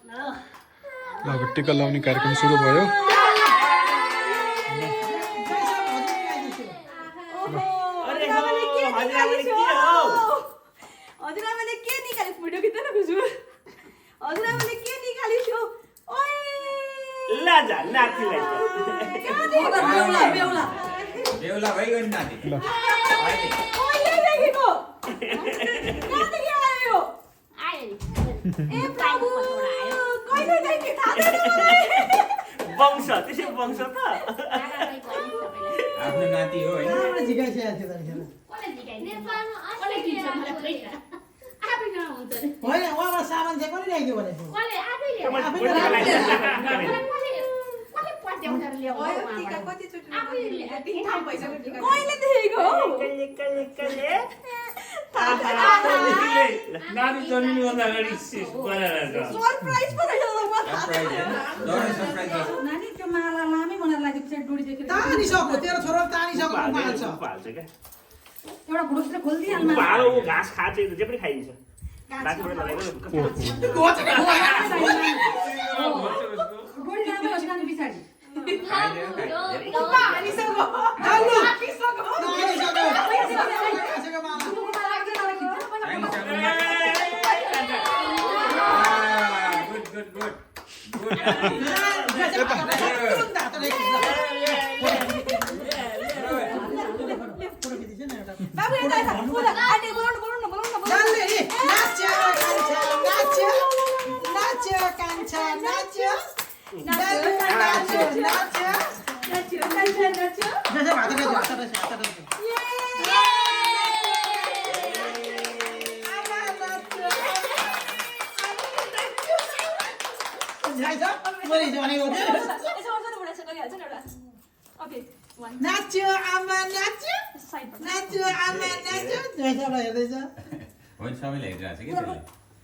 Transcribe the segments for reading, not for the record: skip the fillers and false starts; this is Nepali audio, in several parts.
ल अब टिका लाउने कार्यक्रम सुरु भयो। हजुरआमाले के निकाल्यो भिडियो खिच्दैन खुजु हजुरआमाले के निकाल्यो लाजा नातिलाई बेहुला बेहुला बेहुला भइगयो नि नाति ल कहिले देखेको कहाँदेखि आयो ए प्रभु कहिले देखे थाहा छैन वंश त्यसै वंश त आफ्नो नाति हो हैन कहाँबाट झिकाइसकेको थियो होइन उहाँबाट सामान चाहिँ कसले ल्याइदियो भनेको कहिले देखेको नानी जन्मिनुभन्दा अगाडि बनाएर सरप्राइज पो रहेछ नानी त्यो माला लामै बनाएर लाग्यो पछाडि डोरी देखेर तानिसक्यो तेरो छोरो तानिसक्यो पाल्छ पाल्छ क्या एउटा घुडुसले खोल्दिहाल्नु पालो घाँस खान्छ जे पनि खाइन्छ बाँकीबाट लगाएर डोरी लामै होस् नानी पछाडि बाबु यता यता बोला आटे बोलाउनु बोलाउनु बोलाउनु नाच्यो आमा नाच्यो नाच्यो आमा नाच्यो जैसालाई हेर्दैछ होइन सबैले हेरिरहेको छ कि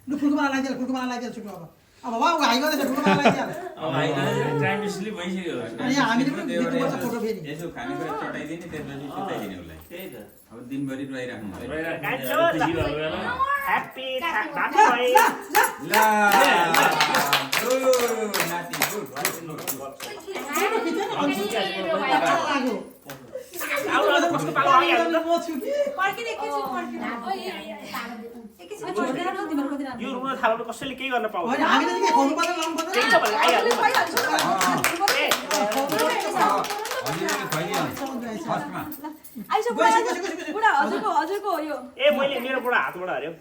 लु फुलको माला लगाइदियो छुट्टो अब वाउ हाइ गर्दैछ फुलको माला लगाइदियो अब होइन टाइम स्लिप भइसक्यो अनि हामीले पनि दिनुपर्छ फोटो फेरि यसो खानेकुरा चटाइदिने त्यसपछि सुताइदिने उसलाई त्यही त अब दिनभरि रुवाइराख्नु भयो ह्याप्पी ल नाति गुड यो रुन थाल्नु कसैले केही गर्न पाउँदैन होइन हामीले के खुवाउनु पर्दैन लाउनु पर्दैन त्यही त भने आइहाल्नु फर्स्टमा बुढा हजुरको यो ए मैले मेरो बुढा हातबाट हऱ्यो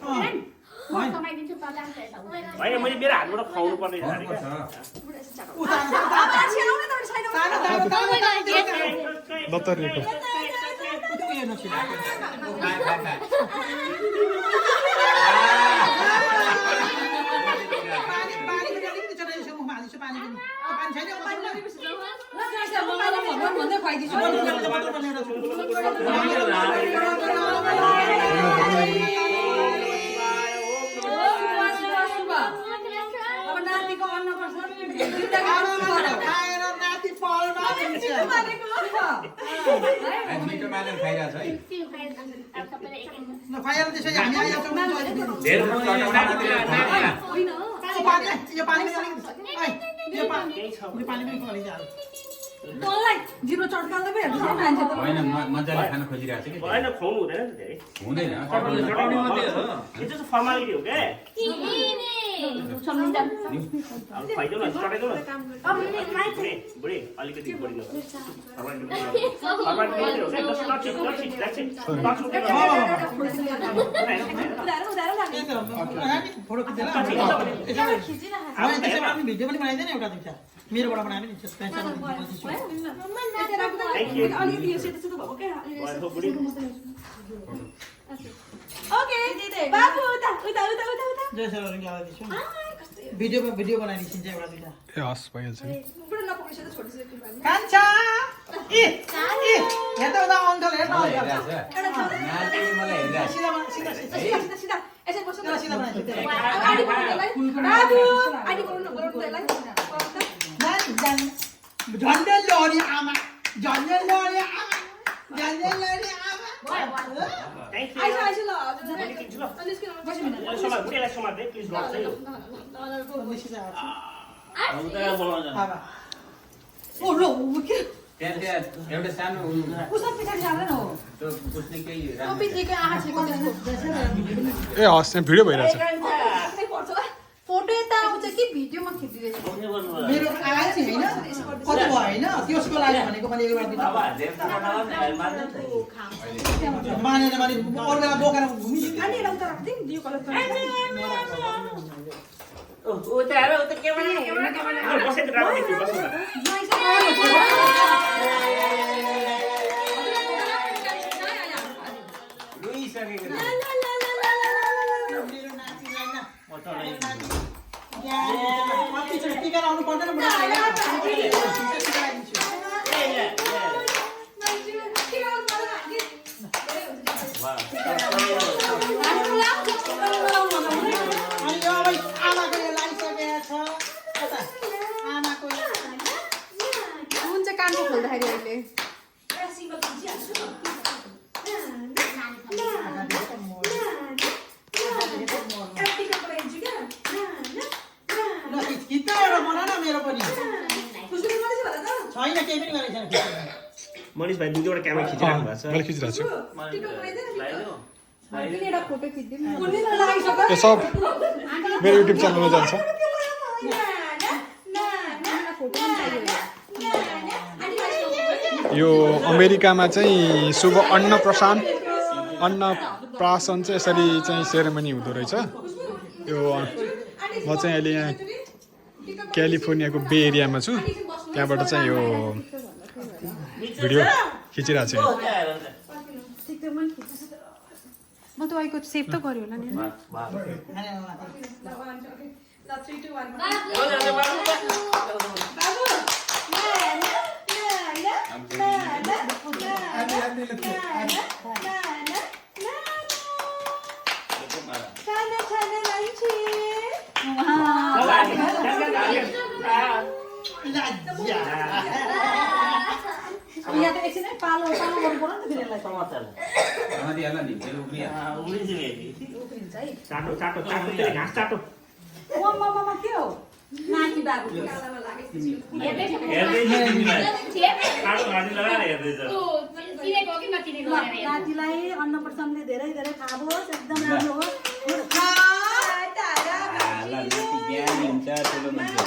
होइन मैले मेरो हातबाट खुवाउनु पर्ने दत्तरीको मिठो मानेर खाइरहेछ है जिरो चट्काल्दै पो हेर्दैछ मान्छे त होइन मजाले खान खोजिरहेको छ कि होइन खुवाउनु हुँदैन नि त धेरै हुँदैन चटाउने मात्रै हो यो चाहिँ फर्मालिटी हो क्या अब खुवाइदेऊ न चटाइदेऊ न बुढी अलिकति बढी नगर फर्मालिटी हो क्या जस्तो फोटो खिच्दैन भिडियो पनि बनाइदिएन एउटा दुईटा मेरोबाट बनायो नि भिडियो बनाइदिन्छ एउटा दुईटा ए हस् भइहाल्छ नि कान्छा ए हेर्दा हुँदा अङ्कल हेर्न मलाई हेरिरहेछ झन्डै लहरी आमा झन्डै लहरी आमा झन्डै लहरी आमा थ्याङ्क आइस यू आइस ल हजुर मैले किन्छु ल अनि निस्किनु यसलाई समात बुढीलाई समात दे प्लिज गर्छ है उता बोलाउन जानु ओ लो के त्यहाँ एउटा सानो उसमा पछाडि जाँदैन हो त्यो पुस्ने केही राम्रो पिछेको आँखा छेको त्यसको ए हस् यहाँ भिडियो भइरहेछ फोटो यता आउँछ कि भिडियोमा खिचिदिँदैछ मेरो आयो नि हैन कति भयो हैन त्यसको लागि भनेको मैले एउटा दिन अब देवता बनाउन मान्दैन मानेन भने अरु बेला बोकेर घुमिदिन्छु अनि एउटा उता राख्दिन दियो कलर उता हेर उता के बनायो बसेर राख्दिन्छु बस्नु रुइसकेको छ मेरो नातिलाई न कति चोटि टिका लाउनु पर्दैन बुढा अनि यो अब आमाको यो लागिसकेको छ कता आमाको कुन चाहिँ कानको खोल्दाखेरि अहिले ल खिच्दा एउटा बना न मेरो पनि छैन केही पनि गरेको छैन मनिष भाइ 2 वटा क्यामेरा खिचिराख्नु भएको छ मैले खिचिरहेको छु एउटा फोटो खिच्दिनु यो सब मेरो युट्युब च्यानलमा जान्छ यो अमेरिकामा चाहिँ शुभ अन्नप्राशन चाहिँ यसरी चाहिँ सेरेमनी हुँदो रहेछ यो म चाहिँ अहिले यहाँ क्यालिफोर्नियाको बे एरियामा छु त्यहाँबाट चाहिँ यो भिडियो खिचिरहेको छु म त आइको सेभ त गर्यो होला नि यहाँ त एकछिन है पालो पालो गर्नु पर्यो नि त फेरि यसलाई समाचार समातिहाल्न नि मेरो उडिन्छ उफ्रिन्छ है चाटो चाटो चाटो त्यसले घाँस चाटो ममा के हो नाति बाबु हेर्दै काटो घाँटी लगाएर हेर्दैछ नातिलाई अन्नप्रसन्नले धेरै धेरै खाओस् एकदम राम्रो होस् ज्ञान हुन्छ ठुलो मान्छे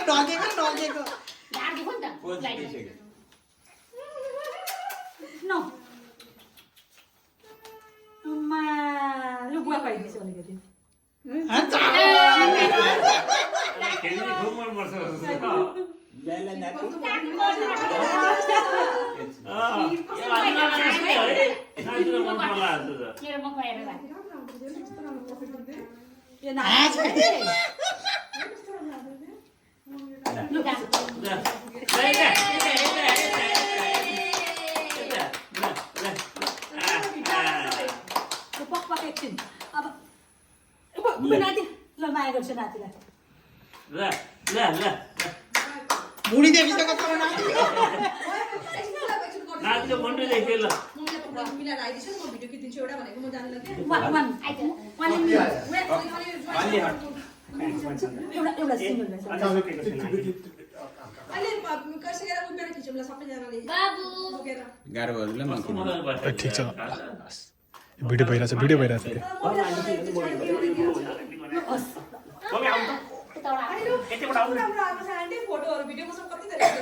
ढल्केको pose दिइसक्यो No. Amma, lu buat apa ini soalnya gitu? खेल्ने खुब मनपर्छ ल्याला नाति Ya nah. Lupa pakai cin. Apa? Nanti lemah ya nanti lah. बुढी देवीसँग त नाति नातिले मन्डे देखेँ ल मिलाएर आइदिन्छु म भिडियो खिचिदिन्छु एउटा भनेको म जानु लाग्यो एउटा सिंगल अहिले कसैले उभिएर खिचौँला सबैजनाले बोकेर गाह्रो भयो ल म ठिक छ भिडियो भइरहेछ यतिबाट आउनु फोटोहरु भिडियोमा सब कति धेरै अब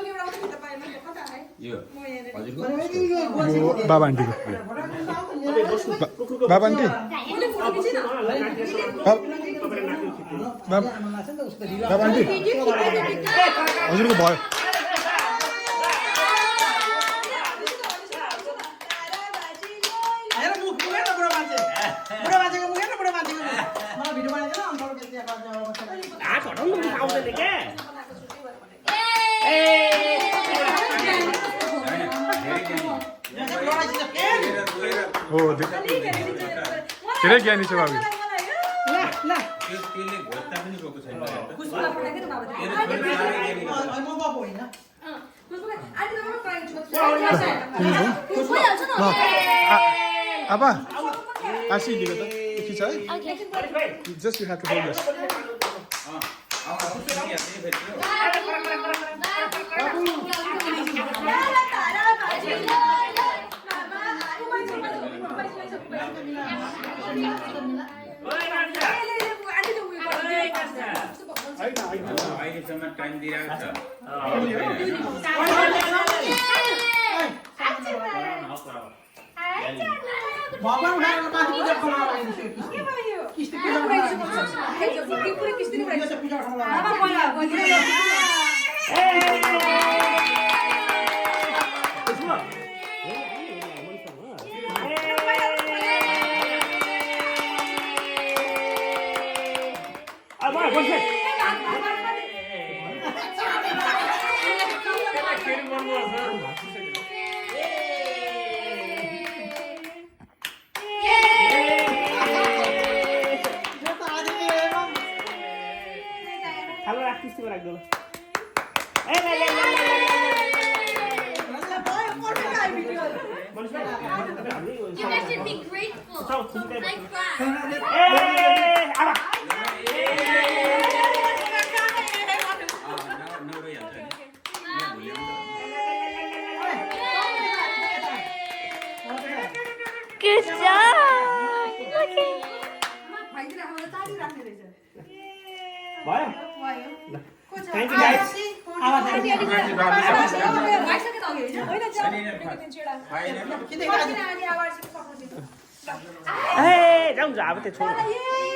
एउटा आउँछ त पाएन कता आए यो म यहाँ हजुरको यो बाबा आन्टीको बाबा आन्टी बाबा आन्टी हजुरको भयो हेर मुख मुखेन बुढो मान्छेको मुख मलाई भिडियो बनाइदिनु अन्त हात हटाउनु हो धेरै ज्ञानी छ भाबी ल ल त्यसले घोत्ता पनि गएको छैन खुसबुलाई पठाइदिनु बाबा होइन म बाबु होइन खुसबुलाई आन्टी तपाईँ ट्राई आबा आशी दिएको त के छ है just you have to hold this अहिलेसम्म टाइम दिइरहेको छ भगवान उठाएर माथि पूजा खाना लगाइदिन्छु किस्ती पूजा पूजा खाना You guys should be grateful. Like that. Good job. Thank you guys. ए जाउँ अब त्यो छोड्नु